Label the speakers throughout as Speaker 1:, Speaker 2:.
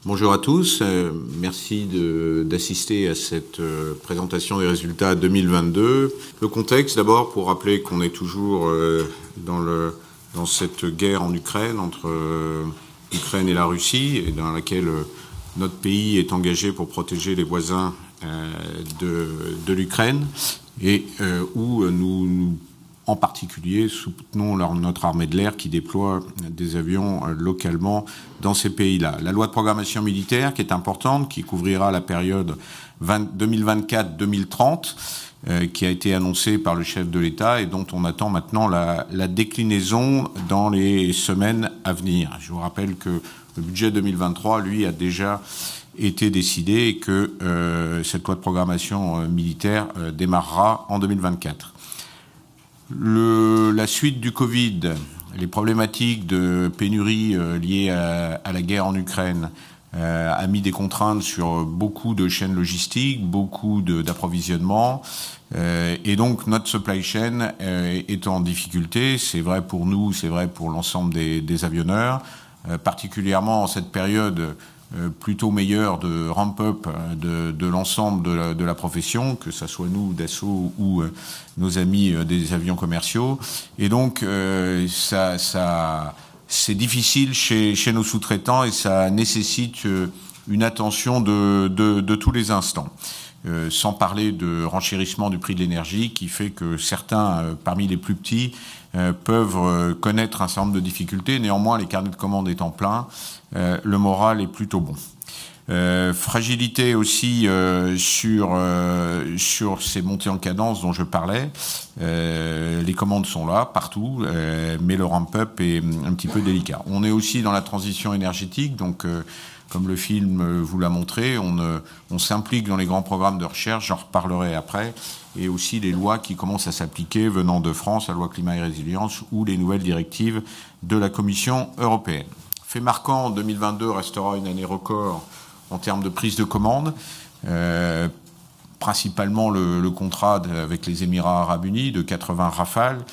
Speaker 1: Bonjour à tous, merci d'assister à cette présentation des résultats 2022. Le contexte d'abord pour rappeler qu'on est toujours dans cette guerre en Ukraine entre l'Ukraine et la Russie et dans laquelle notre pays est engagé pour protéger les voisins de l'Ukraine et où nous en particulier, soutenons notre armée de l'air qui déploie des avions localement dans ces pays-là. La loi de programmation militaire, qui est importante, qui couvrira la période 2024-2030, qui a été annoncée par le chef de l'État et dont on attend maintenant la déclinaison dans les semaines à venir. Je vous rappelle que le budget 2023, lui, a déjà été décidé et que cette loi de programmation militaire démarrera en 2024. La suite du Covid, les problématiques de pénurie liées à la guerre en Ukraine a mis des contraintes sur beaucoup de chaînes logistiques, beaucoup d'approvisionnement, et donc notre supply chain est en difficulté. C'est vrai pour nous, c'est vrai pour l'ensemble des avionneurs, particulièrement en cette période plutôt meilleur de ramp-up de l'ensemble de la profession, que ce soit nous, Dassault, ou nos amis des avions commerciaux. Et donc, c'est difficile chez nos sous-traitants et ça nécessite une attention de tous les instants. Sans parler de renchérissement du prix de l'énergie qui fait que certains, parmi les plus petits, peuvent connaître un certain nombre de difficultés. Néanmoins, les carnets de commandes étant pleins, le moral est plutôt bon. Fragilité aussi sur ces montées en cadence dont je parlais. Les commandes sont là, partout, mais le ramp-up est un petit peu délicat. On est aussi dans la transition énergétique, donc comme le film vous l'a montré, on s'implique dans les grands programmes de recherche, j'en reparlerai après, et aussi les lois qui commencent à s'appliquer venant de France, la loi climat et résilience, ou les nouvelles directives de la Commission européenne. Fait marquant, 2022 restera une année record en termes de prise de commande, principalement le contrat avec les Émirats arabes unis de 80 Rafales,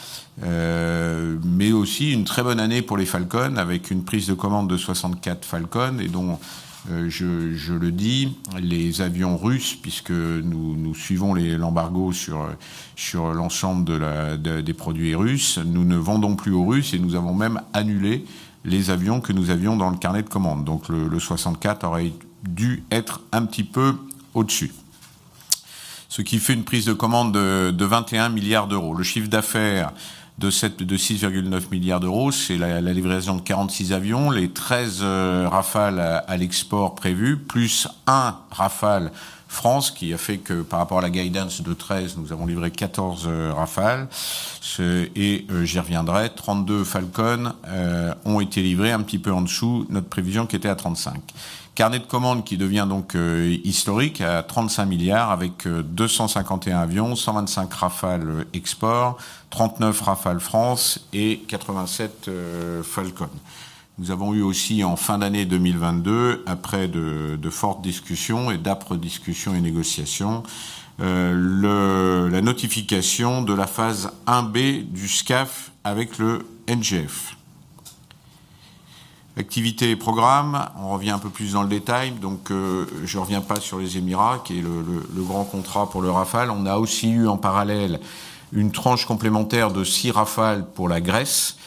Speaker 1: mais aussi une très bonne année pour les Falcon avec une prise de commande de 64 Falcon et dont je le dis, les avions russes, puisque nous suivons l'embargo sur l'ensemble des produits russes, nous ne vendons plus aux Russes et nous avons même annulé les avions que nous avions dans le carnet de commande. Donc le 64 aurait dû être un petit peu au-dessus. Ce qui fait une prise de commande de 21 milliards d'euros. Le chiffre d'affaires de 6,9 milliards d'euros, c'est la livraison de 46 avions, les 13 Rafales à l'export prévus, plus un Rafale France, qui a fait que par rapport à la guidance de 13, nous avons livré 14 Rafales. Et j'y reviendrai, 32 Falcon ont été livrés un petit peu en dessous notre prévision qui était à 35. Carnet de commandes qui devient donc historique à 35 milliards avec 251 avions, 125 Rafales export, 39 Rafales France et 87 Falcon. Nous avons eu aussi en fin d'année 2022, après de fortes discussions et d'âpres discussions et négociations, la notification de la phase 1B du SCAF avec le NGF. Activité et programme, on revient un peu plus dans le détail, donc je ne reviens pas sur les Émirats, qui est le grand contrat pour le Rafale. On a aussi eu en parallèle une tranche complémentaire de 6 Rafales pour la Grèce,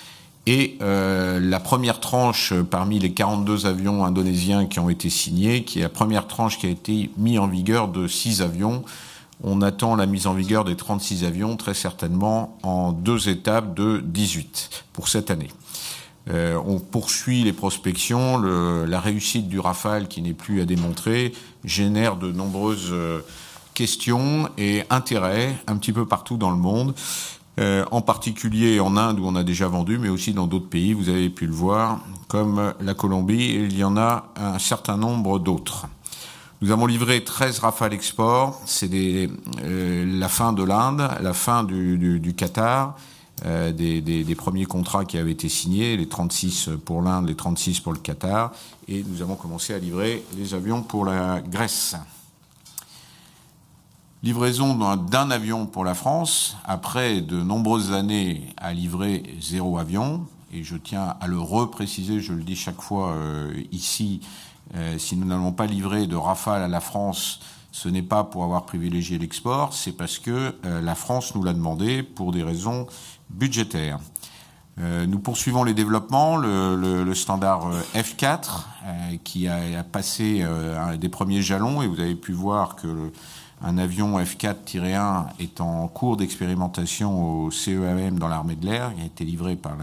Speaker 1: et la première tranche parmi les 42 avions indonésiens qui ont été signés, qui est la première tranche qui a été mise en vigueur de 6 avions. On attend la mise en vigueur des 36 avions, très certainement en 2 étapes de 18 pour cette année. On poursuit les prospections. La réussite du Rafale, qui n'est plus à démontrer, génère de nombreuses questions et intérêts un petit peu partout dans le monde, en particulier en Inde où on a déjà vendu, mais aussi dans d'autres pays, vous avez pu le voir, comme la Colombie, et il y en a un certain nombre d'autres. Nous avons livré 13 Rafales export, c'est la fin de l'Inde, la fin du Qatar, des premiers contrats qui avaient été signés, les 36 pour l'Inde, les 36 pour le Qatar, et nous avons commencé à livrer les avions pour la Grèce. Livraison d'un avion pour la France, après de nombreuses années à livrer 0 avion, et je tiens à le repréciser, je le dis chaque fois ici, Si nous n'avons pas livré de Rafale à la France, ce n'est pas pour avoir privilégié l'export, c'est parce que la France nous l'a demandé pour des raisons budgétaires. Nous poursuivons les développements, le standard F4 qui a passé des premiers jalons, et vous avez pu voir que un avion F4-1 est en cours d'expérimentation au CEAM dans l'armée de l'air. Il a été livré par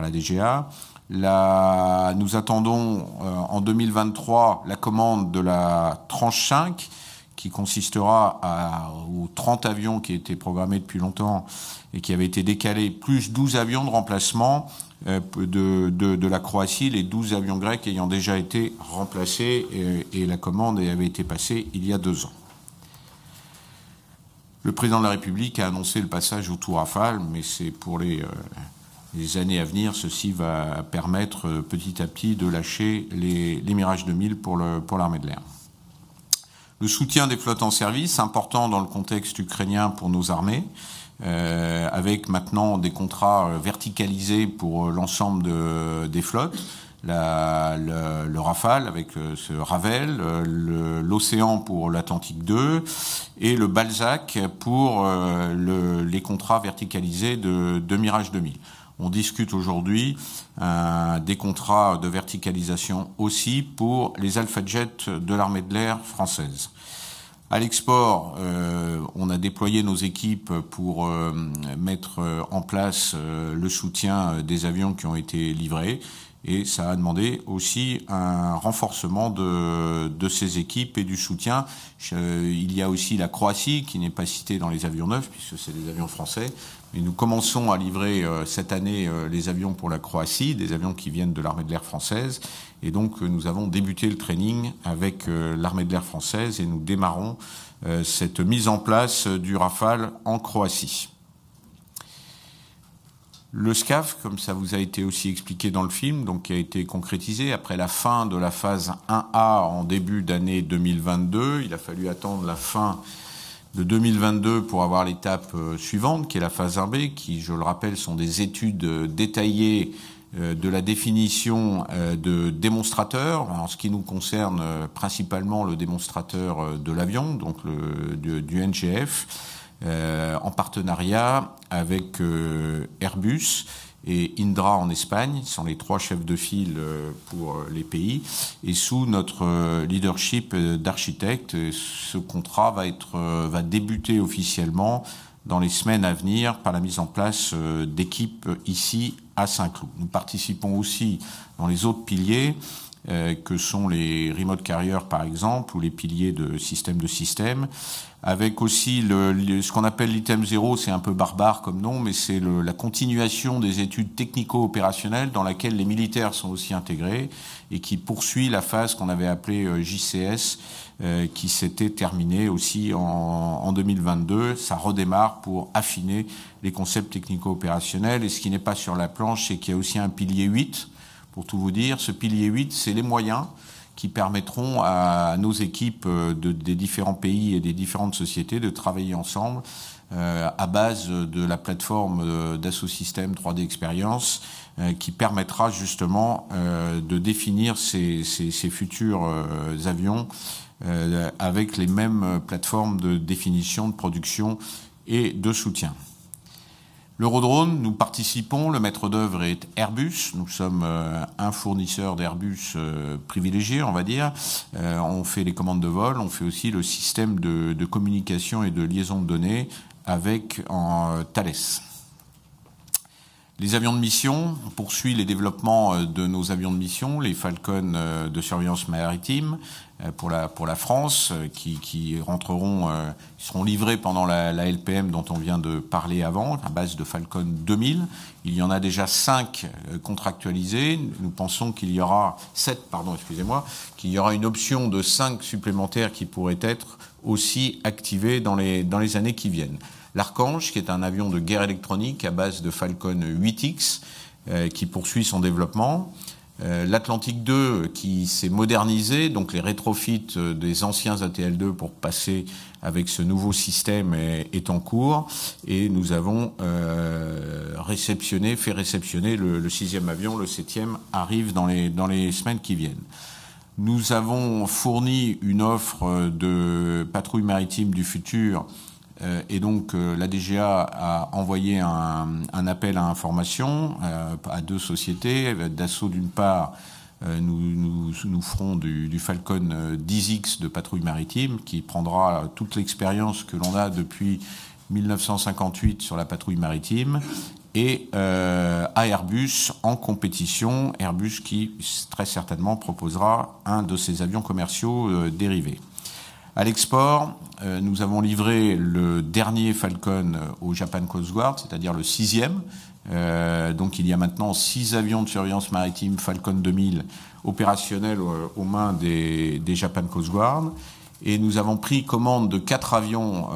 Speaker 1: la DGA. Nous attendons en 2023 la commande de la tranche 5 qui consistera aux 30 avions qui étaient programmés depuis longtemps et qui avaient été décalés, plus 12 avions de remplacement de la Croatie, les 12 avions grecs ayant déjà été remplacés et la commande avait été passée il y a 2 ans. Le président de la République a annoncé le passage au tout Rafale, mais c'est pour les années à venir. Ceci va permettre petit à petit de lâcher les Mirage 2000 pour l'armée de l'air. Le soutien des flottes en service, important dans le contexte ukrainien pour nos armées, avec maintenant des contrats verticalisés pour l'ensemble des flottes. Le Rafale avec ce Ravel, l'Océan pour l'Atlantique 2 et le Balzac pour les contrats verticalisés de Mirage 2000. On discute aujourd'hui des contrats de verticalisation aussi pour les Alpha Jets de l'armée de l'air française. À l'export, on a déployé nos équipes pour mettre en place le soutien des avions qui ont été livrés. Et ça a demandé aussi un renforcement de ces équipes et du soutien. Il y a aussi la Croatie qui n'est pas citée dans les avions neufs puisque c'est des avions français. Mais nous commençons à livrer cette année les avions pour la Croatie, des avions qui viennent de l'armée de l'air française. Et donc nous avons débuté le training avec l'armée de l'air française et nous démarrons cette mise en place du Rafale en Croatie. Le SCAF, comme ça vous a été aussi expliqué dans le film, donc qui a été concrétisé après la fin de la phase 1A en début d'année 2022. Il a fallu attendre la fin de 2022 pour avoir l'étape suivante, qui est la phase 1B, qui, je le rappelle, sont des études détaillées de la définition de démonstrateurs. En ce qui nous concerne, principalement le démonstrateur de l'avion, donc du NGF. En partenariat avec Airbus et Indra en Espagne, qui sont les 3 chefs de file pour les pays, et sous notre leadership d'architecte. Ce contrat va débuter officiellement dans les semaines à venir par la mise en place d'équipes ici à Saint-Cloud. Nous participons aussi dans les autres piliers que sont les remote carriers par exemple, ou les piliers de système, avec aussi ce qu'on appelle l'item 0, c'est un peu barbare comme nom, mais c'est la continuation des études technico-opérationnelles dans laquelle les militaires sont aussi intégrés et qui poursuit la phase qu'on avait appelée JCS, qui s'était terminée aussi en 2022. Ça redémarre pour affiner les concepts technico-opérationnels. Et ce qui n'est pas sur la planche, c'est qu'il y a aussi un pilier 8. Pour tout vous dire, ce pilier 8, c'est les moyens qui permettront à nos équipes des différents pays et des différentes sociétés de travailler ensemble à base de la plateforme Dassault Systèmes 3D Experience qui permettra justement de définir ces futurs avions avec les mêmes plateformes de définition, de production et de soutien. L'Eurodrone, nous participons, le maître d'œuvre est Airbus, nous sommes un fournisseur d'Airbus privilégié, on va dire. On fait les commandes de vol, on fait aussi le système de communication et de liaison de données avec Thales. Les avions de mission, on poursuit les développements de nos avions de mission, les Falcon de surveillance maritime pour la France, qui seront livrés pendant la LPM dont on vient de parler avant, à base de Falcon 2000. Il y en a déjà 5 contractualisés. Nous pensons qu'il y aura 7, qu'il y aura une option de 5 supplémentaires qui pourraient être aussi activés dans les années qui viennent. L'Archange, qui est un avion de guerre électronique à base de Falcon 8X, qui poursuit son développement. L'Atlantique 2, qui s'est modernisé, donc les rétrofits des anciens ATL2 pour passer avec ce nouveau système est en cours. Et nous avons fait réceptionner le 6e avion, le 7e arrive dans les semaines qui viennent. Nous avons fourni une offre de patrouille maritime du futur et donc la DGA a envoyé un appel à information à 2 sociétés. Dassault d'une part, nous ferons du Falcon 10X de patrouille maritime qui prendra toute l'expérience que l'on a depuis 1958 sur la patrouille maritime, et à Airbus en compétition, Airbus qui très certainement proposera un de ces avions commerciaux dérivés. À l'export, nous avons livré le dernier Falcon au Japan Coast Guard, c'est-à-dire le 6e. Donc il y a maintenant 6 avions de surveillance maritime Falcon 2000 opérationnels aux mains des Japan Coast Guard. Et nous avons pris commande de 4 avions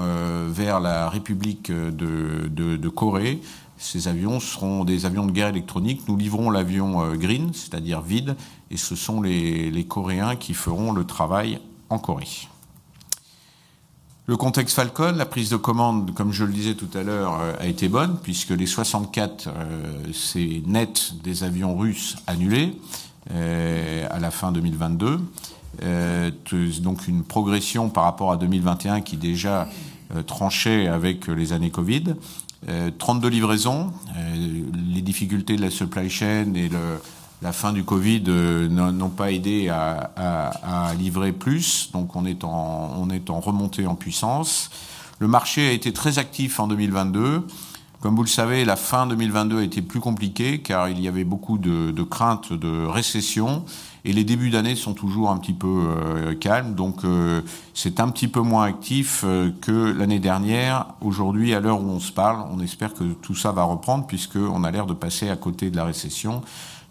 Speaker 1: vers la République de Corée. Ces avions seront des avions de guerre électronique. Nous livrons l'avion green, c'est-à-dire vide, et ce sont les Coréens qui feront le travail en Corée. Le contexte Falcon, la prise de commande, comme je le disais tout à l'heure, a été bonne, puisque les 64, c'est net des avions russes annulés à la fin 2022. Donc une progression par rapport à 2021 qui déjà tranchait avec les années Covid. 32 livraisons, les difficultés de la supply chain et la fin du Covid n'ont pas aidé à livrer plus, donc on est en remontée en puissance. Le marché a été très actif en 2022. Comme vous le savez, la fin 2022 a été plus compliquée car il y avait beaucoup de craintes de récession et les débuts d'année sont toujours un petit peu calmes. Donc c'est un petit peu moins actif que l'année dernière. Aujourd'hui, à l'heure où on se parle, on espère que tout ça va reprendre puisqu'on a l'air de passer à côté de la récession.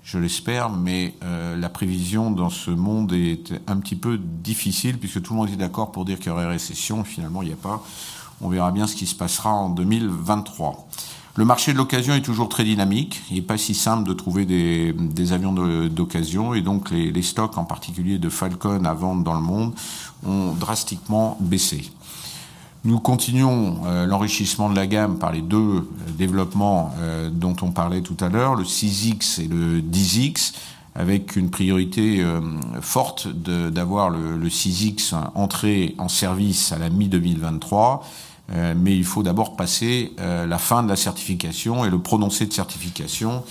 Speaker 1: Je l'espère, mais la prévision dans ce monde est un petit peu difficile puisque tout le monde est d'accord pour dire qu'il y aurait récession. Finalement, il n'y a pas. On verra bien ce qui se passera en 2023. Le marché de l'occasion est toujours très dynamique. Il n'est pas si simple de trouver des avions d'occasion et donc les stocks, en particulier de Falcon à vendre dans le monde, ont drastiquement baissé. Nous continuons l'enrichissement de la gamme par les 2 développements dont on parlait tout à l'heure, le 6X et le 10X, avec une priorité forte d'avoir le 6X entré en service à la mi-2023. Mais il faut d'abord passer la fin de la certification et le prononcé de certification.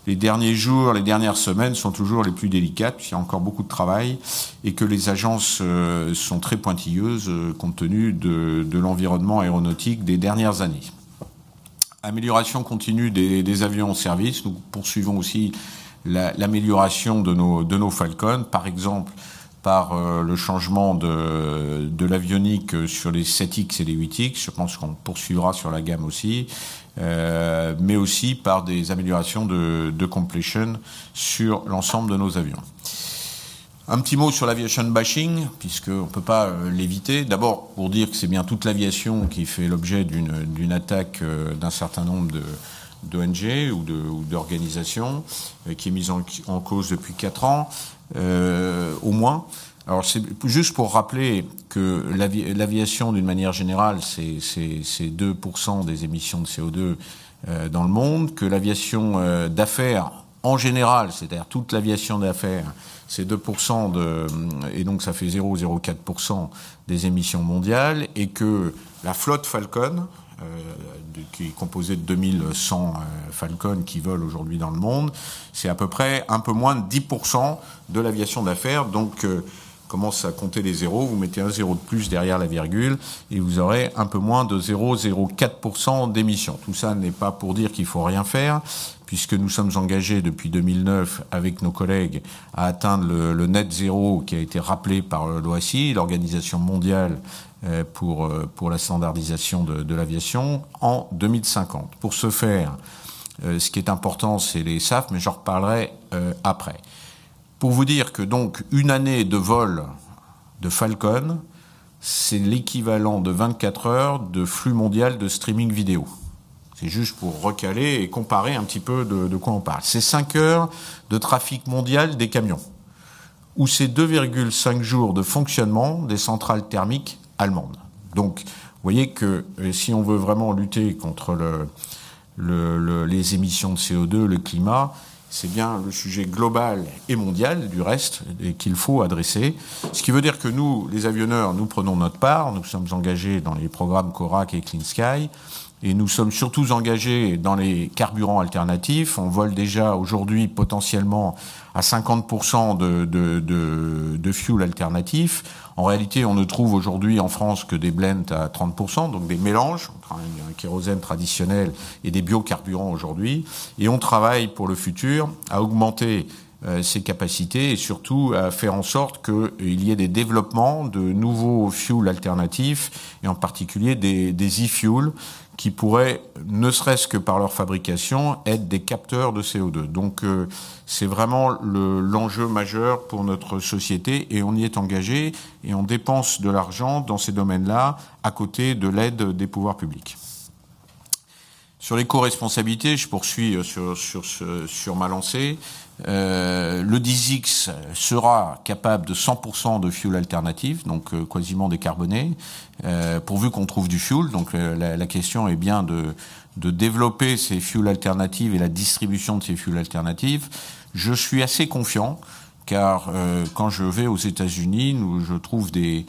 Speaker 1: Les derniers jours, les dernières semaines sont toujours les plus délicates, puisqu'il y a encore beaucoup de travail et que les agences sont très pointilleuses compte tenu de l'environnement aéronautique des dernières années. Amélioration continue des avions en service. Nous poursuivons aussi l'amélioration de nos Falcons, par exemple par le changement de l'avionique sur les 7X et les 8X. Je pense qu'on poursuivra sur la gamme aussi, mais aussi par des améliorations de completion sur l'ensemble de nos avions. Un petit mot sur l'aviation bashing, puisqu'on ne peut pas l'éviter. D'abord, pour dire que c'est bien toute l'aviation qui fait l'objet d'une attaque d'un certain nombre d'ONG ou d'organisations qui est mise en cause depuis 4 ans, au moins. Alors c'est juste pour rappeler que l'aviation d'une manière générale c'est 2% des émissions de CO2 dans le monde, que l'aviation d'affaires en général, c'est-à-dire toute l'aviation d'affaires, c'est 2% et donc ça fait 0,04% des émissions mondiales, et que la flotte Falcon qui est composé de 2100 Falcon qui volent aujourd'hui dans le monde, c'est à peu près un peu moins de 10% de l'aviation d'affaires. Donc, commence à compter les zéros, vous mettez un zéro de plus derrière la virgule et vous aurez un peu moins de 0,04% d'émissions. Tout ça n'est pas pour dire qu'il faut rien faire, puisque nous sommes engagés depuis 2009 avec nos collègues à atteindre le net zéro qui a été rappelé par l'OACI, l'Organisation mondiale pour la standardisation de l'aviation, en 2050. Pour ce faire, ce qui est important, c'est les SAF, mais j'en reparlerai après. Pour vous dire que donc une année de vol de Falcon, c'est l'équivalent de 24 heures de flux mondial de streaming vidéo. C'est juste pour recaler et comparer un petit peu de quoi on parle. C'est 5 heures de trafic mondial des camions, ou c'est 2,5 jours de fonctionnement des centrales thermiques allemandes. Donc, vous voyez que si on veut vraiment lutter contre les émissions de CO2, le climat, c'est bien le sujet global et mondial du reste qu'il faut adresser. Ce qui veut dire que nous, les avionneurs, nous prenons notre part. Nous sommes engagés dans les programmes CORAC et Clean Sky. Et nous sommes surtout engagés dans les carburants alternatifs. On vole déjà aujourd'hui potentiellement à 50% de fuel alternatif. En réalité, on ne trouve aujourd'hui en France que des blends à 30%, donc des mélanges entre un kérosène traditionnel et des biocarburants aujourd'hui. Et on travaille pour le futur à augmenter ces capacités et surtout à faire en sorte qu'il y ait des développements de nouveaux fuels alternatifs et en particulier des e-fuels qui pourraient, ne serait-ce que par leur fabrication, être des capteurs de CO2. Donc c'est vraiment l'enjeu majeur pour notre société et on y est engagé et on dépense de l'argent dans ces domaines-là à côté de l'aide des pouvoirs publics. Sur l'éco-responsabilité, je poursuis sur ma lancée. Le 10X sera capable de 100% de fuel alternatif, donc quasiment décarboné, pourvu qu'on trouve du fuel. Donc la question est bien de développer ces fuels alternatifs et la distribution de ces fuels alternatifs. Je suis assez confiant, car quand je vais aux États-Unis, je trouve des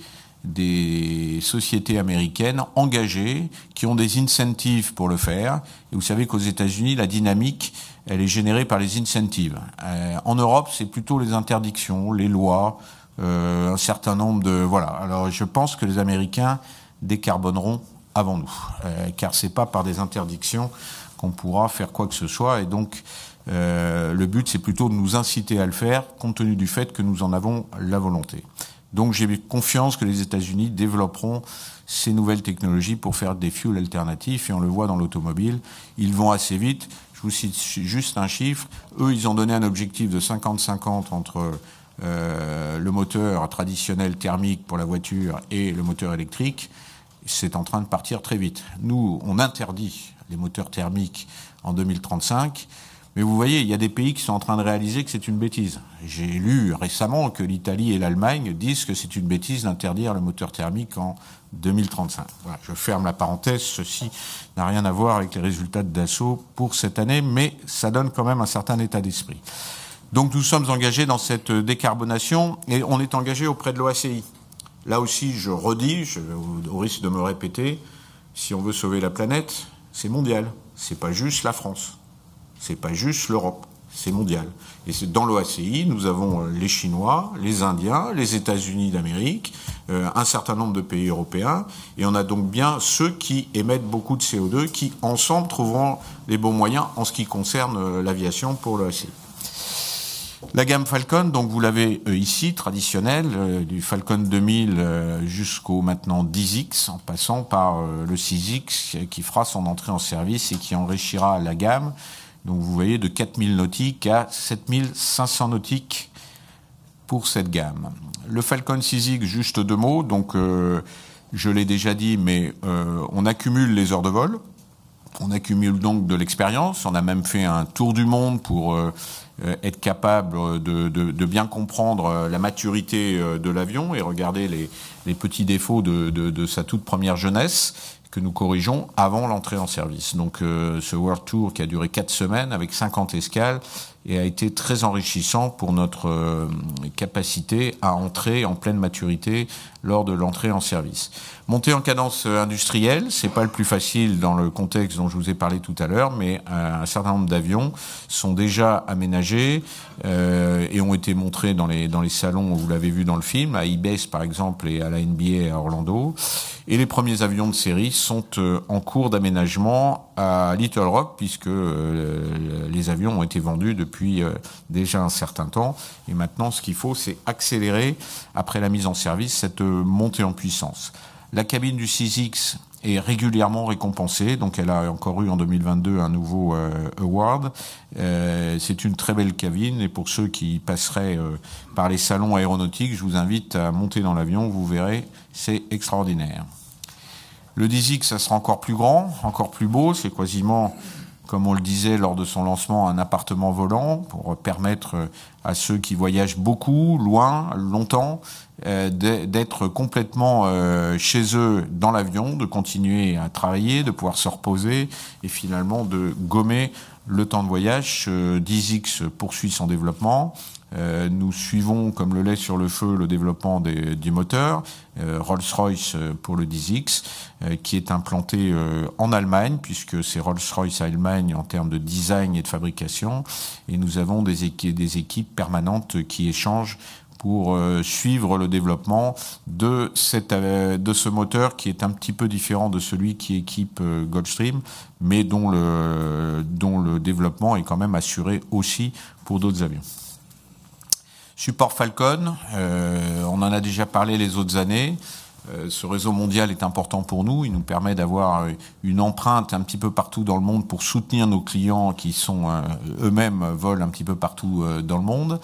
Speaker 1: sociétés américaines engagées qui ont des incentives pour le faire. Et vous savez qu'aux États-Unis, la dynamique, elle est générée par les incentives. En Europe, c'est plutôt les interdictions, les lois, un certain nombre de... Voilà. Alors, je pense que les Américains décarboneront avant nous, car c'est pas par des interdictions qu'on pourra faire quoi que ce soit. Et donc, le but, c'est plutôt de nous inciter à le faire, compte tenu du fait que nous en avons la volonté. Donc j'ai confiance que les États-Unis développeront ces nouvelles technologies pour faire des fuels alternatifs et on le voit dans l'automobile. Ils vont assez vite. Je vous cite juste un chiffre. Eux, ils ont donné un objectif de 50-50 entre le moteur traditionnel thermique pour la voiture et le moteur électrique. C'est en train de partir très vite. Nous, on interdit les moteurs thermiques en 2035. Mais vous voyez, il y a des pays qui sont en train de réaliser que c'est une bêtise. J'ai lu récemment que l'Italie et l'Allemagne disent que c'est une bêtise d'interdire le moteur thermique en 2035. Voilà, je ferme la parenthèse. Ceci n'a rien à voir avec les résultats de Dassault pour cette année, mais ça donne quand même un certain état d'esprit. Donc nous sommes engagés dans cette décarbonation et on est engagé auprès de l'OACI. Là aussi, je redis, au risque de me répéter, si on veut sauver la planète, c'est mondial. C'est pas juste la France. C'est pas juste l'Europe, c'est mondial. Et c'est dans l'OACI, nous avons les Chinois, les Indiens, les États-Unis d'Amérique, un certain nombre de pays européens, et on a donc bien ceux qui émettent beaucoup de CO2, qui ensemble trouveront les bons moyens en ce qui concerne l'aviation pour l'OACI. La gamme Falcon, donc vous l'avez ici, traditionnelle, du Falcon 2000 jusqu'au maintenant 10X, en passant par le 6X qui fera son entrée en service et qui enrichira la gamme. Donc vous voyez de 4000 nautiques à 7500 nautiques pour cette gamme. Le Falcon 6X, juste deux mots, donc je l'ai déjà dit, mais on accumule les heures de vol, on accumule donc de l'expérience, on a même fait un tour du monde pour être capable de bien comprendre la maturité de l'avion et regarder les petits défauts de sa toute première jeunesse, que nous corrigeons avant l'entrée en service. Donc ce World Tour qui a duré 4 semaines avec 50 escales et a été très enrichissant pour notre capacité à entrer en pleine maturité lors de l'entrée en service. Monter en cadence industrielle, c'est pas le plus facile dans le contexte dont je vous ai parlé tout à l'heure, mais un certain nombre d'avions sont déjà aménagés et ont été montrés dans les salons où vous l'avez vu dans le film, à IBES par exemple et à la NBA à Orlando. Et les premiers avions de série sont en cours d'aménagement à Little Rock, puisque les avions ont été vendus depuis déjà un certain temps. Et maintenant, ce qu'il faut, c'est accélérer, après la mise en service, cette montée en puissance. La cabine du 6X est régulièrement récompensée, donc elle a encore eu en 2022 un nouveau award. C'est une très belle cabine, et pour ceux qui passeraient par les salons aéronautiques, je vous invite à monter dans l'avion, vous verrez, c'est extraordinaire. Le 10X, ça sera encore plus grand, encore plus beau, c'est quasiment, comme on le disait lors de son lancement, un appartement volant pour permettre à ceux qui voyagent beaucoup, loin, longtemps, d'être complètement chez eux dans l'avion, de continuer à travailler, de pouvoir se reposer et finalement de gommer le temps de voyage. 10X poursuit son développement. Nous suivons comme le lait sur le feu le développement du moteur. Rolls-Royce pour le 10X, qui est implanté en Allemagne, puisque c'est Rolls-Royce Allemagne en termes de design et de fabrication. Et nous avons des équipes permanentes qui échangent pour suivre le développement de ce moteur qui est un petit peu différent de celui qui équipe Gulfstream, mais dont le développement est quand même assuré aussi pour d'autres avions. Support Falcon, on en a déjà parlé les autres années. Ce réseau mondial est important pour nous. Il nous permet d'avoir une empreinte un petit peu partout dans le monde pour soutenir nos clients qui sont eux-mêmes volent un petit peu partout dans le monde.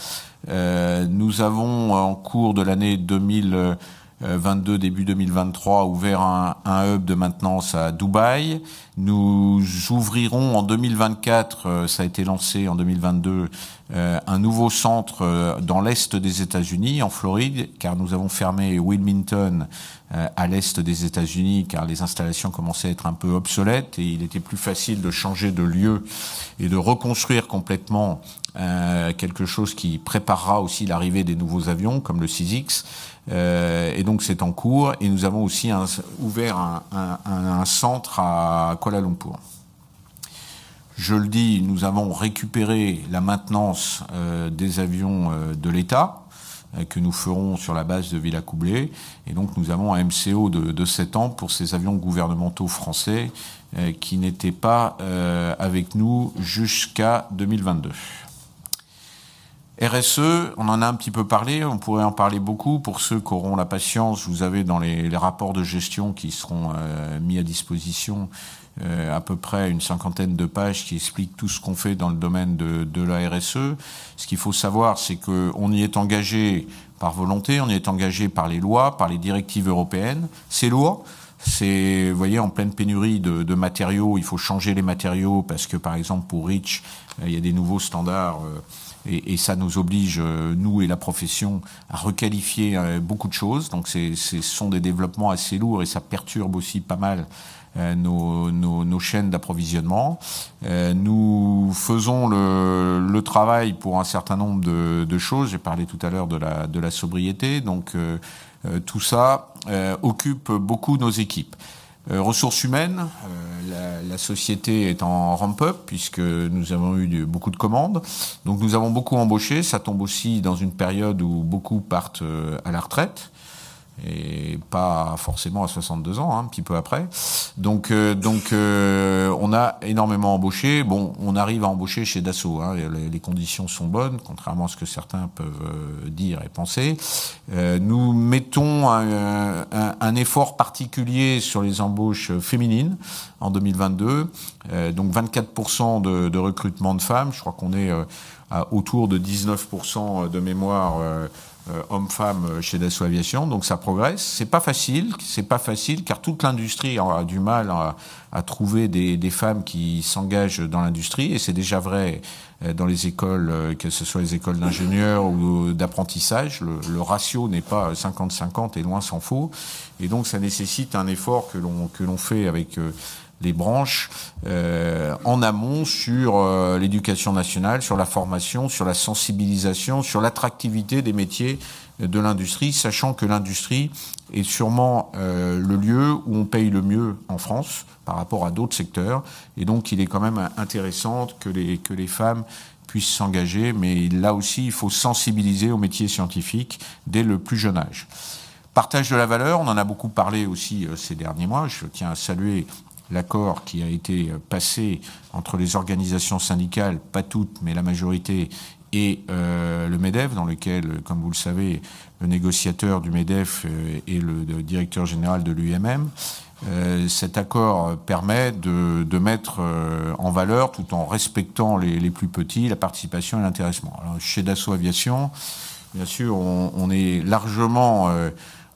Speaker 1: Nous avons en cours de l'année 2022, début 2023, ouvert un hub de maintenance à Dubaï. Nous ouvrirons en 2024, ça a été lancé en 2022, un nouveau centre dans l'est des États-Unis, en Floride, car nous avons fermé Wilmington à l'est des États-Unis, car les installations commençaient à être un peu obsolètes et il était plus facile de changer de lieu et de reconstruire complètement quelque chose qui préparera aussi l'arrivée des nouveaux avions, comme le 6X. Et donc c'est en cours. Et nous avons aussi ouvert un centre à Kuala Lumpur. Je le dis, nous avons récupéré la maintenance des avions de l'État que nous ferons sur la base de Villacoublay. Et donc nous avons un MCO de 7 ans pour ces avions gouvernementaux français qui n'étaient pas avec nous jusqu'à 2022. RSE, on en a un petit peu parlé, on pourrait en parler beaucoup. Pour ceux qui auront la patience, vous avez dans les rapports de gestion qui seront mis à disposition à peu près une 50aine de pages qui expliquent tout ce qu'on fait dans le domaine de la RSE. Ce qu'il faut savoir, c'est qu'on y est engagé par volonté, on y est engagé par les lois, par les directives européennes. C'est lourd. C'est, vous voyez, en pleine pénurie de matériaux, il faut changer les matériaux parce que, par exemple, pour REACH, il y a des nouveaux standards et ça nous oblige, nous et la profession, à requalifier beaucoup de choses. Donc, ce sont des développements assez lourds et ça perturbe aussi pas mal nos chaînes d'approvisionnement. Nous faisons le travail pour un certain nombre de choses. J'ai parlé tout à l'heure de la sobriété. Donc, tout ça occupe beaucoup nos équipes. Ressources humaines, la société est en ramp-up puisque nous avons eu beaucoup de commandes. Donc nous avons beaucoup embauché. Ça tombe aussi dans une période où beaucoup partent à la retraite. Et pas forcément à 62 ans, un petit peu après. Donc, on a énormément embauché. Bon, on arrive à embaucher chez Dassault. Les conditions sont bonnes, contrairement à ce que certains peuvent dire et penser. Nous mettons un effort particulier sur les embauches féminines en 2022. Donc 24% de recrutement de femmes. Je crois qu'on est autour de 19% de mémoire hommes-femmes chez Dassault Aviation, donc ça progresse. C'est pas facile car toute l'industrie a du mal à trouver des femmes qui s'engagent dans l'industrie et c'est déjà vrai dans les écoles, que ce soit les écoles d'ingénieurs ou d'apprentissage. Le ratio n'est pas 50-50 et loin s'en faut. Et donc ça nécessite un effort que l'on fait avec les branches en amont sur l'éducation nationale, sur la formation, sur la sensibilisation, sur l'attractivité des métiers de l'industrie, sachant que l'industrie est sûrement le lieu où on paye le mieux en France par rapport à d'autres secteurs. Et donc il est quand même intéressant que les femmes puissent s'engager, mais là aussi il faut sensibiliser aux métiers scientifiques dès le plus jeune âge. Partage de la valeur, on en a beaucoup parlé aussi ces derniers mois. Je tiens à saluer l'accord qui a été passé entre les organisations syndicales, pas toutes, mais la majorité, et le MEDEF, dans lequel, comme vous le savez, le négociateur du MEDEF est le directeur général de l'UMM. Cet accord permet de mettre en valeur, tout en respectant les plus petits, la participation et l'intéressement. Alors, chez Dassault Aviation, bien sûr, on est largement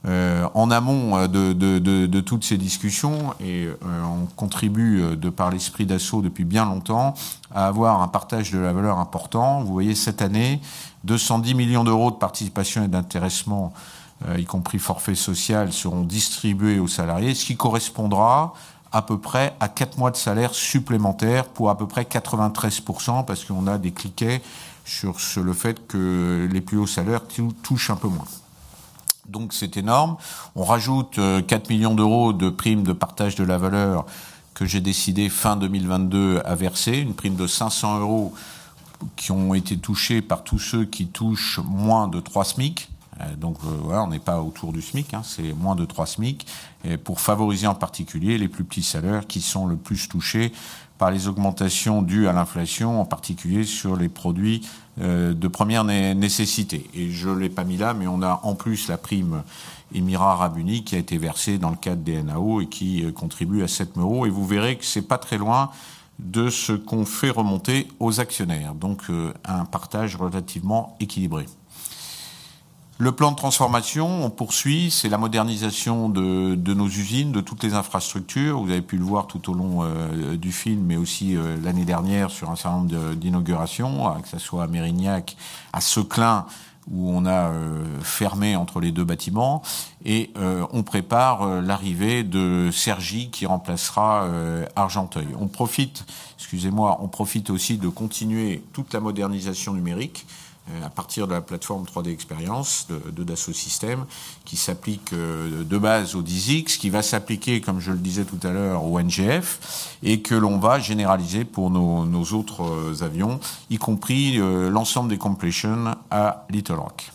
Speaker 1: en amont de toutes ces discussions et on contribue de par l'esprit Dassault depuis bien longtemps à avoir un partage de la valeur important. Vous voyez cette année 210 millions d'euros de participation et d'intéressement y compris forfait social, seront distribués aux salariés, ce qui correspondra à peu près à 4 mois de salaire supplémentaires pour à peu près 93%, parce qu'on a des cliquets sur le fait que les plus hauts salaires touchent un peu moins. Donc c'est énorme. On rajoute 4 millions d'euros de primes de partage de la valeur que j'ai décidé fin 2022 à verser, une prime de 500 euros qui ont été touchés par tous ceux qui touchent moins de 3 SMIC. Donc voilà, on n'est pas autour du SMIC, c'est moins de 3 SMIC, et pour favoriser en particulier les plus petits salaires qui sont le plus touchés par les augmentations dues à l'inflation, en particulier sur les produits de première nécessité. Et je ne l'ai pas mis là, mais on a en plus la prime Émirats Arabes Unis qui a été versée dans le cadre des NAO et qui contribue à 7 euros. Et vous verrez que c'est pas très loin de ce qu'on fait remonter aux actionnaires. Donc un partage relativement équilibré. Le plan de transformation, on poursuit, c'est la modernisation de nos usines, de toutes les infrastructures. Vous avez pu le voir tout au long du film, mais aussi l'année dernière sur un certain nombre d'inaugurations, que ce soit à Mérignac, à Seclin, où on a fermé entre les deux bâtiments, et on prépare l'arrivée de Cergy qui remplacera Argenteuil. On profite aussi de continuer toute la modernisation numérique à partir de la plateforme 3D Experience de Dassault Systèmes, qui s'applique de base au 10X, qui va s'appliquer, comme je le disais tout à l'heure, au NGF, et que l'on va généraliser pour nos autres avions, y compris l'ensemble des completions à Little Rock.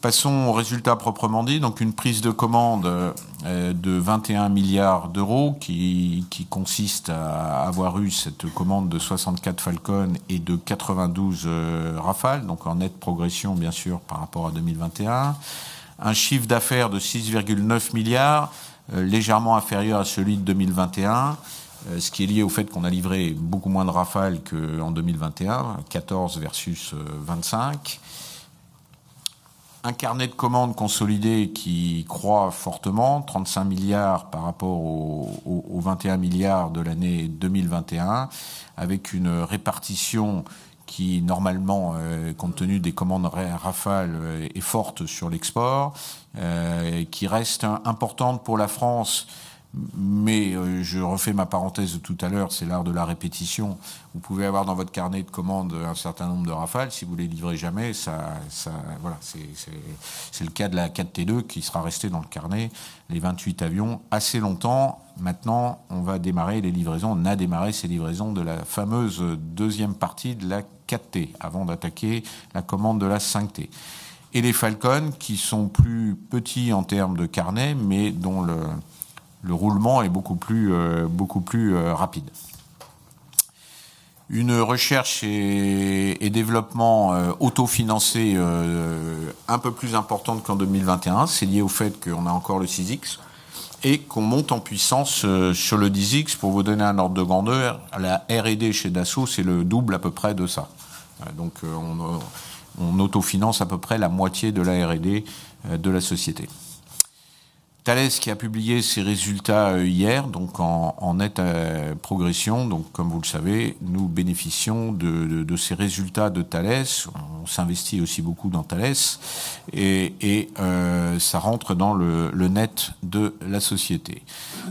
Speaker 1: Passons au résultat proprement dit, donc une prise de commande de 21 milliards d'euros qui consiste à avoir eu cette commande de 64 Falcon et de 92 Rafale, donc en nette progression bien sûr par rapport à 2021. Un chiffre d'affaires de 6,9 milliards, légèrement inférieur à celui de 2021, ce qui est lié au fait qu'on a livré beaucoup moins de Rafale qu'en 2021, 14 versus 25. Un carnet de commandes consolidé qui croît fortement, 35 milliards par rapport aux 21 milliards de l'année 2021, avec une répartition qui, normalement, compte tenu des commandes Rafale, est forte sur l'export, qui reste importante pour la France. Mais je refais ma parenthèse de tout à l'heure, c'est l'art de la répétition. Vous pouvez avoir dans votre carnet de commandes un certain nombre de Rafales, si vous les livrez jamais, voilà, c'est le cas de la 4T2 qui sera resté dans le carnet, les 28 avions, assez longtemps. Maintenant, on va démarrer les livraisons, on a démarré ces livraisons de la fameuse deuxième partie de la 4T, avant d'attaquer la commande de la 5T. Et les Falcon, qui sont plus petits en termes de carnet, mais dont le roulement est beaucoup plus rapide. Une recherche et développement autofinancé un peu plus importante qu'en 2021. C'est lié au fait qu'on a encore le 6X et qu'on monte en puissance sur le 10X. Pour vous donner un ordre de grandeur, la R&D chez Dassault, c'est le double à peu près de ça. Donc on autofinance à peu près la moitié de la R&D de la société. Thales qui a publié ses résultats hier, donc en nette progression. Donc, comme vous le savez, nous bénéficions de ces résultats de Thales. On s'investit aussi beaucoup dans Thales et ça rentre dans le net de la société.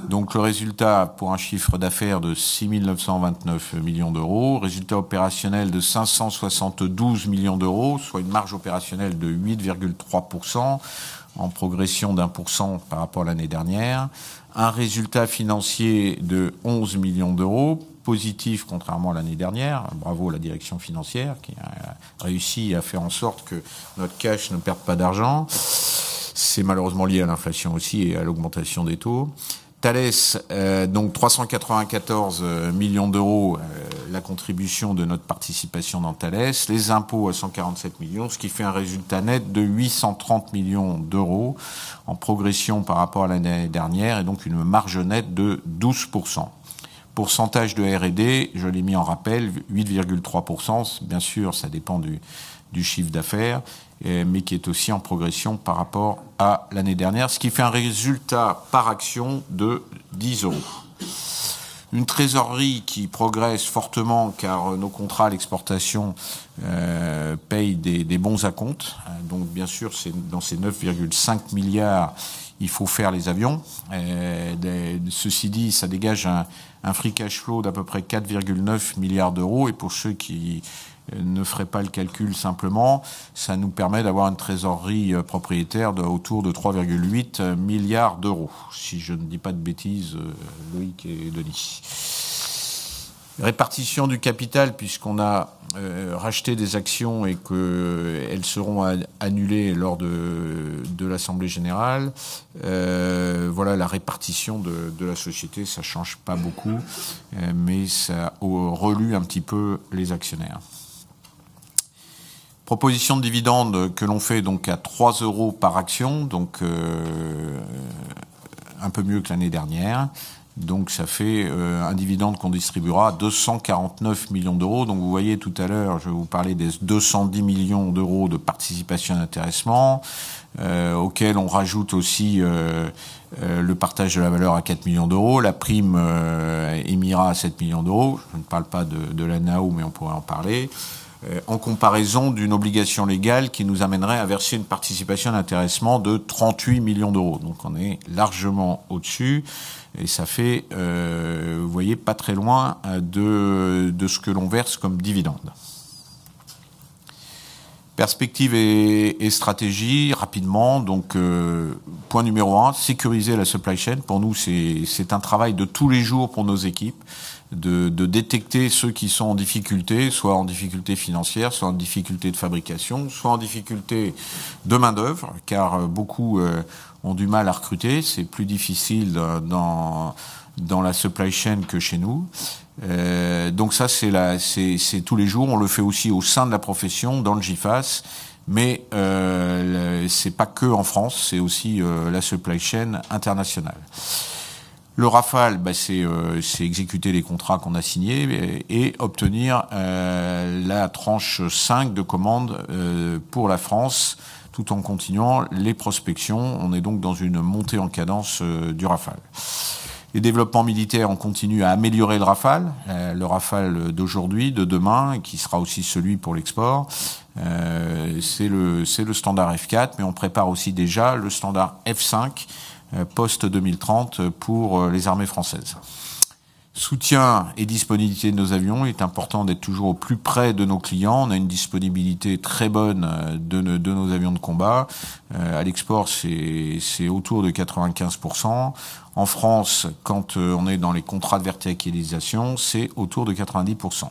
Speaker 1: Donc, le résultat pour un chiffre d'affaires de 6 929 millions d'euros, résultat opérationnel de 572 millions d'euros, soit une marge opérationnelle de 8,3%. En progression d'1% par rapport à l'année dernière, un résultat financier de 11 millions d'euros, positif contrairement à l'année dernière. Bravo à la direction financière qui a réussi à faire en sorte que notre cash ne perde pas d'argent. C'est malheureusement lié à l'inflation aussi et à l'augmentation des taux. Thales, donc 394 millions d'euros, la contribution de notre participation dans Thales, les impôts à 147 millions, ce qui fait un résultat net de 830 millions d'euros en progression par rapport à l'année dernière et donc une marge nette de 12%. Pourcentage de R&D, je l'ai mis en rappel, 8,3%. Bien sûr, ça dépend du chiffre d'affaires, mais qui est aussi en progression par rapport à l'année dernière, ce qui fait un résultat par action de 10 euros. Une trésorerie qui progresse fortement car nos contrats à l'exportation payent des bons acomptes. Donc bien sûr, c'est dans ces 9,5 milliards, il faut faire les avions. Ceci dit, ça dégage un free cash flow d'à peu près 4,9 milliards d'euros. Et pour ceux qui ne feraient pas le calcul simplement, ça nous permet d'avoir une trésorerie propriétaire autour de 3,8 milliards d'euros, si je ne dis pas de bêtises, Loïc et Denis. Répartition du capital, puisqu'on a racheté des actions et qu'elles seront annulées lors de l'Assemblée générale. Voilà la répartition de la société, ça change pas beaucoup, mais ça relue un petit peu les actionnaires. Proposition de dividende que l'on fait donc à 3 € par action, donc un peu mieux que l'année dernière. Donc ça fait un dividende qu'on distribuera à 249 millions d'euros. Donc vous voyez tout à l'heure, je vais vous parler des 210 millions d'euros de participation d'intéressement, auquel on rajoute aussi le partage de la valeur à 4 millions d'euros, la prime Émirat à 7 millions d'euros. Je ne parle pas de la NAO, mais on pourrait en parler. En comparaison d'une obligation légale qui nous amènerait à verser une participation d'intéressement de 38 millions d'euros. Donc on est largement au-dessus et ça fait, vous voyez, pas très loin de ce que l'on verse comme dividende. Perspective et stratégie, rapidement. Donc, point numéro 1, sécuriser la supply chain. Pour nous, c'est un travail de tous les jours pour nos équipes, de détecter ceux qui sont en difficulté, soit en difficulté financière, soit en difficulté de fabrication, soit en difficulté de main-d'œuvre, car beaucoup ont du mal à recruter. C'est plus difficile dans la supply chain que chez nous. Donc ça, c'est tous les jours. On le fait aussi au sein de la profession, dans le GIFAS. Mais c'est pas que en France, c'est aussi la supply chain internationale. Le Rafale, c'est exécuter les contrats qu'on a signés et obtenir la tranche 5 de commandes pour la France, tout en continuant les prospections. On est donc dans une montée en cadence du Rafale. Les développements militaires, on continue à améliorer le Rafale d'aujourd'hui, de demain, qui sera aussi celui pour l'export. C'est le standard F4, mais on prépare aussi déjà le standard F5 post-2030 pour les armées françaises. Soutien et disponibilité de nos avions, il est important d'être toujours au plus près de nos clients. On a une disponibilité très bonne de nos avions de combat. À l'export, c'est autour de 95%. En France, quand on est dans les contrats de verticalisation, c'est autour de 90%.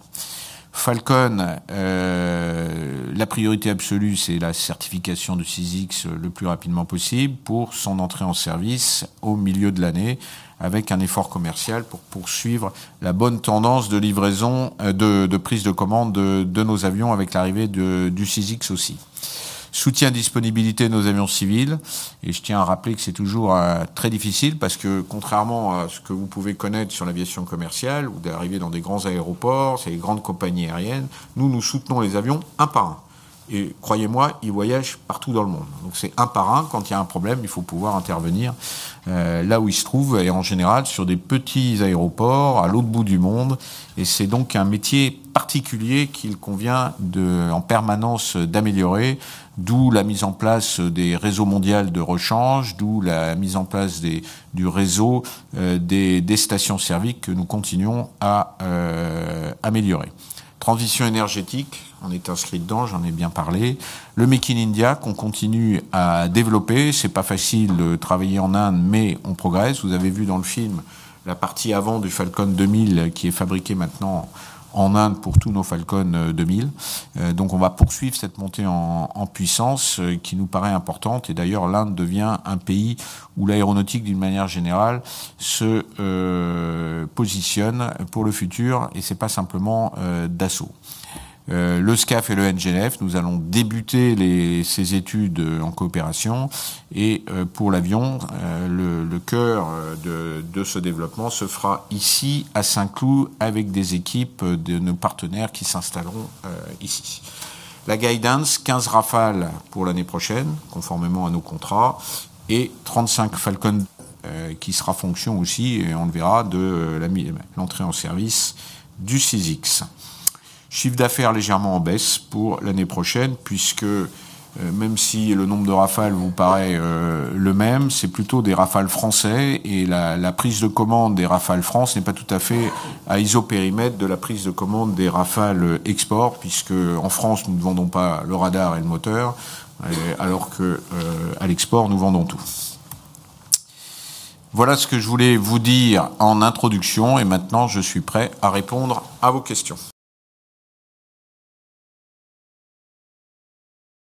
Speaker 1: Falcon, la priorité absolue, c'est la certification du 6X le plus rapidement possible pour son entrée en service au milieu de l'année, avec un effort commercial pour poursuivre la bonne tendance de livraison, de prise de commande de nos avions avec l'arrivée du 6X aussi. Soutien disponibilité de nos avions civils. Et je tiens à rappeler que c'est toujours très difficile parce que contrairement à ce que vous pouvez connaître sur l'aviation commerciale ou d'arriver dans des grands aéroports, c'est les grandes compagnies aériennes, nous soutenons les avions un par un. Et croyez-moi, ils voyagent partout dans le monde. Donc c'est un par un. Quand il y a un problème, il faut pouvoir intervenir là où ils se trouvent et en général sur des petits aéroports à l'autre bout du monde. Et c'est donc un métier particulier qu'il convient en permanence d'améliorer. D'où la mise en place des réseaux mondiaux de rechange, d'où la mise en place du réseau des stations-service que nous continuons à améliorer. Transition énergétique, on est inscrit dedans, j'en ai bien parlé. Le Make in India qu'on continue à développer, c'est pas facile de travailler en Inde, mais on progresse. Vous avez vu dans le film la partie avant du Falcon 2000 qui est fabriquée maintenant en Inde pour tous nos Falcon 2000. Donc on va poursuivre cette montée en puissance qui nous paraît importante. Et d'ailleurs, l'Inde devient un pays où l'aéronautique, d'une manière générale, se positionne pour le futur. Et c'est pas simplement Dassault. Le SCAF et le NGNF, nous allons débuter ces études en coopération et pour l'avion, le cœur de ce développement se fera ici à Saint-Cloud avec des équipes de nos partenaires qui s'installeront ici. La guidance, 15 Rafales pour l'année prochaine, conformément à nos contrats, et 35 Falcon qui sera fonction aussi, et on le verra, de l'entrée en service du 6X. Chiffre d'affaires légèrement en baisse pour l'année prochaine, puisque même si le nombre de Rafales vous paraît le même, c'est plutôt des Rafales français, et la prise de commande des Rafales France n'est pas tout à fait à isopérimètre de la prise de commande des Rafales export, puisque en France nous ne vendons pas le radar et le moteur, alors que à l'export nous vendons tout. Voilà ce que je voulais vous dire en introduction, et maintenant je suis prêt à répondre à vos questions.